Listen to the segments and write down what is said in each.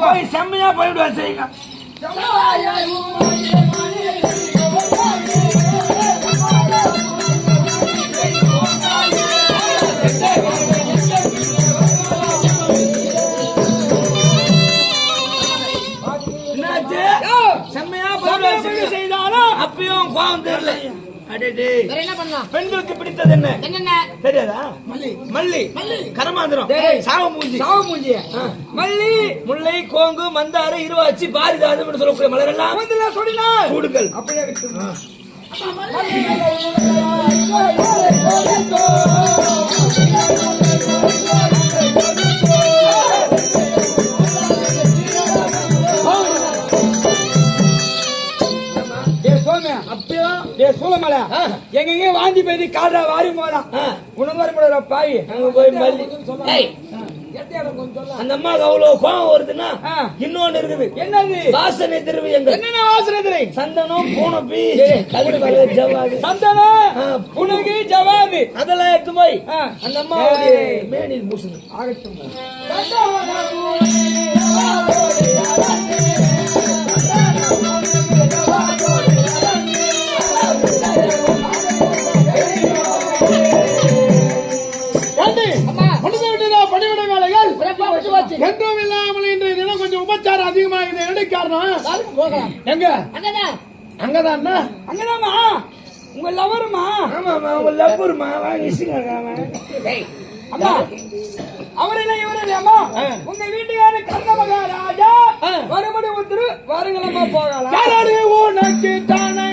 போய் செம்மையா போயிடுவா செய்யுங்க. செய்தாலும் அப்பயும் கோவம் தெரியல. பெண்களுக்கு பிடித்தது என்ன தெரியாதா? மல்லி, கரமாந்திரம், சாவமூஞ்சி, மல்லி, முல்லை, கோங்கு, மந்தார, இருவாச்சி, பாரிஜாதம் சொல்லக்கூடிய மலர் எல்லாம் சூடுங்கள். அப்படியே சூழமலை எங்க வாந்தி போய் காடுறா வாரி போலாம் உணவு பாய் அங்க போய் மல்லி அந்த அம்மாவுக்கு அவ்வளவு கோவம் வருதுன்னா இன்னொன்னு இருக்குது. என்னது? வாசனை திருவி. என்ன வாசனை திரை? சந்தனம், பூனப்பி, ஜவாது, சந்தனம், புனகி, ஜவாது அதெல்லாம் எடுத்து போய் அந்த அம்மாவுடைய மேனில் பூசணும். ஆகட்டும். என்றும் இல்லாமல் இன்றைய தினம் கொஞ்சம் உபச்சாரம் அதிகமாக என்ன காரணம்? எங்க அங்கதான் அங்கதாமா உங்க லவருமா? ஆமாமா உங்க லவருமா அம்மா அவர் என்ன இவரு இல்லையம்மா உங்க வீட்டுக்கார கர்ண மகாராஜா மறுபடி ஒருத்தரு வாருங்களம்மா போகலாம். உனக்கு தானே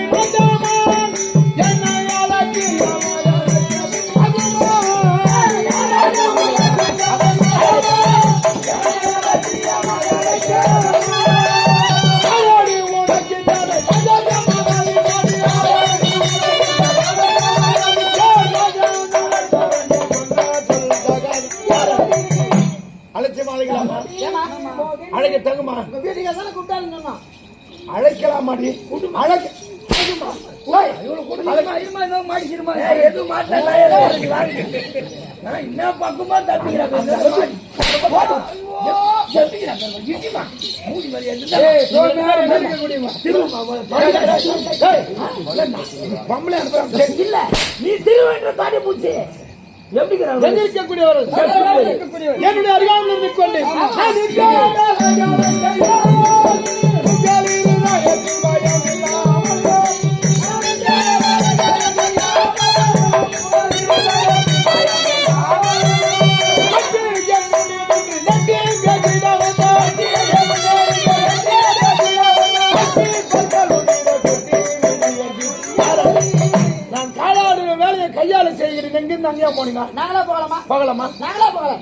அழைக்க தகுமா? அழைக்கலாமாடி? என்ன பக்கமா தப்பிக்கிறாங்க. நீ திருவென்ற தாடி பூச்சி என்னுடைய அருகாமல் இருந்து கொண்டு கையால செய்கிறேன். எங்கிருந்து அங்கேயா போனீங்க? நாங்களா போகலாமா? போகலாமா? நாங்களா போகலாம்.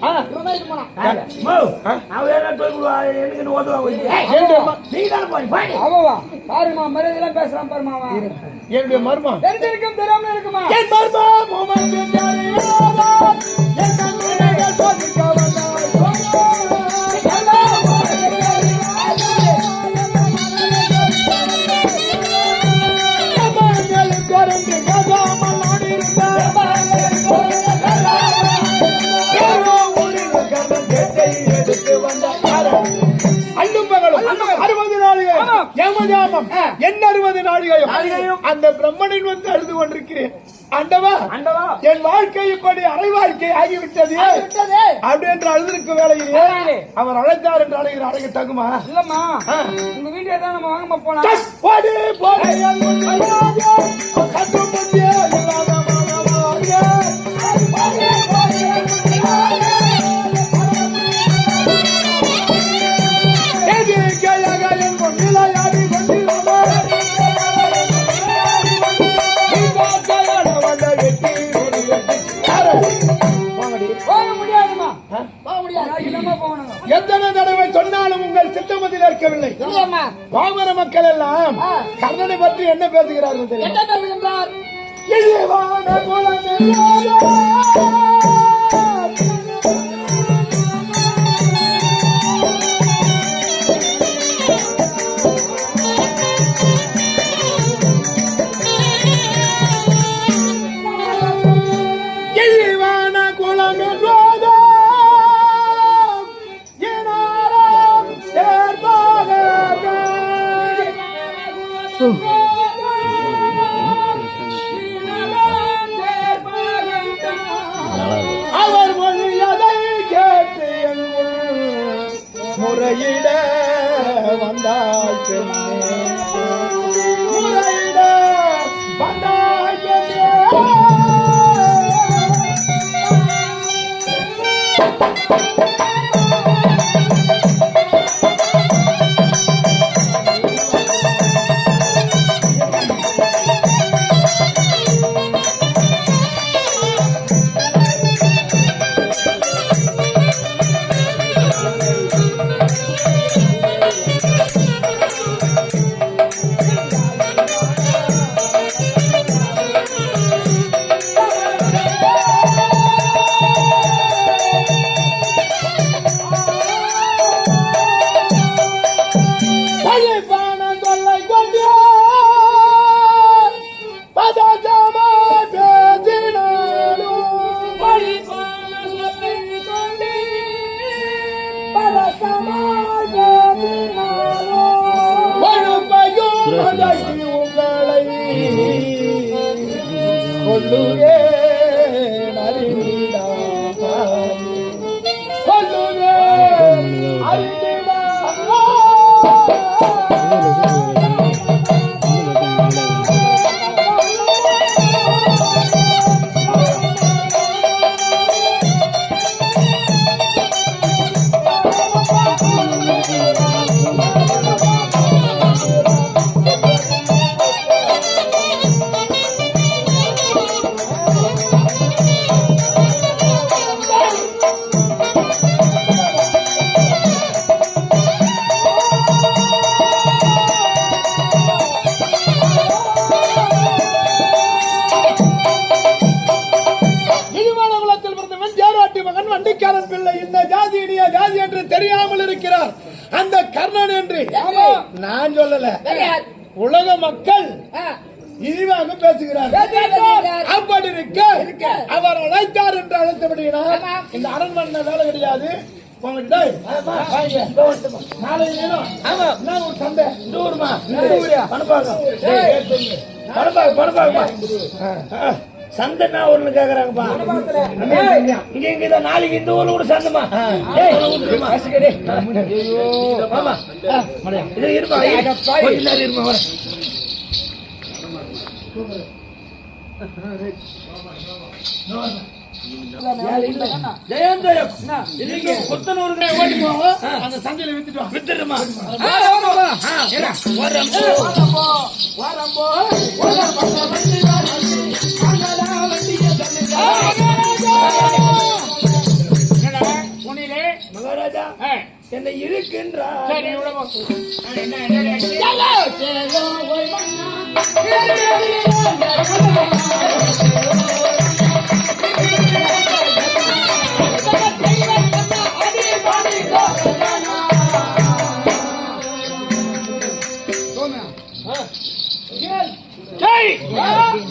பாருமா மரியாதையெல்லாம் பேசுறான் பாருமா. என்னுடைய மர்மம் தெரிஞ்சிருக்கும் தெரியாம இருக்குமா? என் என்ன 60 நாளிகையும் அந்த பிரம்மனின் வந்து அழுது கொண்டிருக்கிறேன். ஆண்டவா என் வாழ்க்கை இப்படி அரை வாழ்க்கை ஆகிவிட்டது அப்படி என்று அழுதிருக்கும் வேலையிலே அவர் அழைத்தார் என்று அழைகிற அழைக்க தகுமா? இல்லம்மா உங்க வீட்டை தான் நம்ம வாங்க போலாம். எத்தனை தடவை சொன்னாலும் உங்கள் சித்தமதில் இருக்கவில்லை. பாமர மக்கள் எல்லாம் கர்ணனை பற்றி என்ன பேசுகிறார்கள் தெரியுமா? முறையிட வந்தாய் பெண்ணே முறையிட வந்தாய் பெண்ணே தெரியாமல் இருக்கிறார் அந்த கர்ணன் என்று நான் சொல்லல, உலக மக்கள் இழிவாக பேசுகிறார். அப்படி இருக்க அவர் அழைத்தார் என்று அழைத்தபடியினால் இந்த அரண்மனை வேலை கிடையாது. சந்தைன்னா ஒண்ணு கேக்குறாங்கப்பா. இங்க நாளைக்கு இந்த ஊர்ல கூட சந்தமா இருப்பா. ஜெயந்தரம் புத்தனூருக்கு ஓடி போவோம். அந்த சந்தையில வித்துடுமா மகாராஜா என்ன இருக்கின்றார்.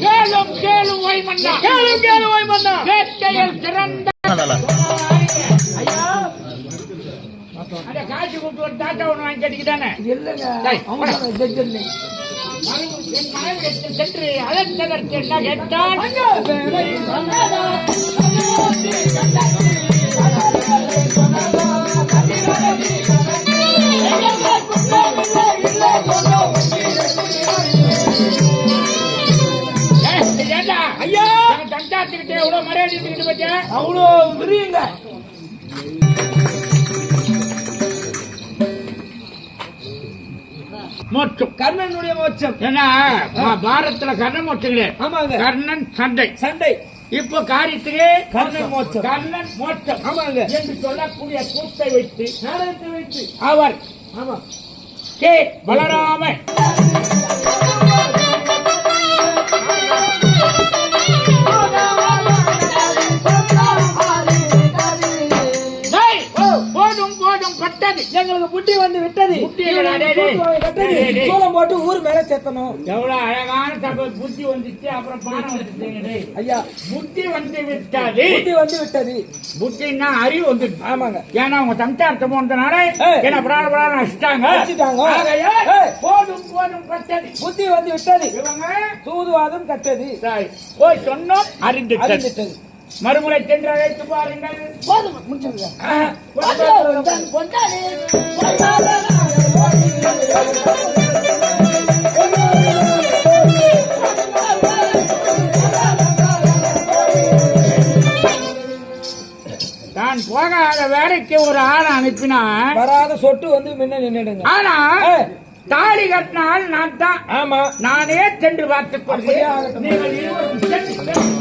கேளும் கேளும் ஓய் மன்னா, கேளும் கேளும் ஓய் மன்னா, வேட்டையில் திறந்த அட காட்சி கூப்பிட்டு ஒரு தாத்தா ஒன்று வாங்கி கட்டிக்கிட்டானே. என் மனைவி சென்று அழைத்ததற்கு என்ன கேட்டான்? ஐயா தண்டாத்துக்கிட்டே எவ்வளவு மரியாதை பச்சேன், அவ்வளோ விரியுங்க. மோட்சம் கர்ணனுடைய மோட்சம் ஏன்னா பாரதத்துல கர்ணன் மோட்சம் கிடையாது. ஆமாங்க, கர்ணன் சண்டை சண்டை. இப்போ காரியத்திலே கர்ணன் மோட்சம், கர்ணன் மோட்சம். ஆமாங்க என்று சொல்லக்கூடிய கூட்டை வைத்து நாடகத்தை வைத்து அவர் ஆமா கே பலராம போதும் போதும் பட்டது, எங்களுக்கு புட்டி வந்து விட்டது. சோளம் போட்டு ஊர் மேல சேர்த்தணும். எவ்வளவு அழகான தகவல். புத்தி வந்துச்சு, அப்புறம் பானம் வந்துச்சு. ஐயா புத்தி வந்து விட்டது, புட்டி வந்து விட்டது. புத்தின்னா அறிவு வந்து. ஆமாங்க, ஏன்னா அவங்க தந்தார்த்தம் போனதுனால என்ன பிராண பிராணம் வச்சுட்டாங்க. போதும் போதும் கட்டது, புத்தி வந்து விட்டது. இவங்க சூதுவாதம் கட்டது. போய் சொன்னோம் அறிந்துட்டது. மறுமுறை சென்று அழைத்து பாருங்கள். போதும் முடிச்சிருங்க. கொண்டாடி நான் போகாத வேலைக்கு ஒரு ஆளை அனுப்பினான். வராத சொட்டு வந்து முன்ன நின்னுடுங்க. ஆனா தாலி கட்டினால் நான் தான். ஆமா நானே சென்று பார்த்துக் கொள்கிறேன். நீங்கள் இருவரும் சென்று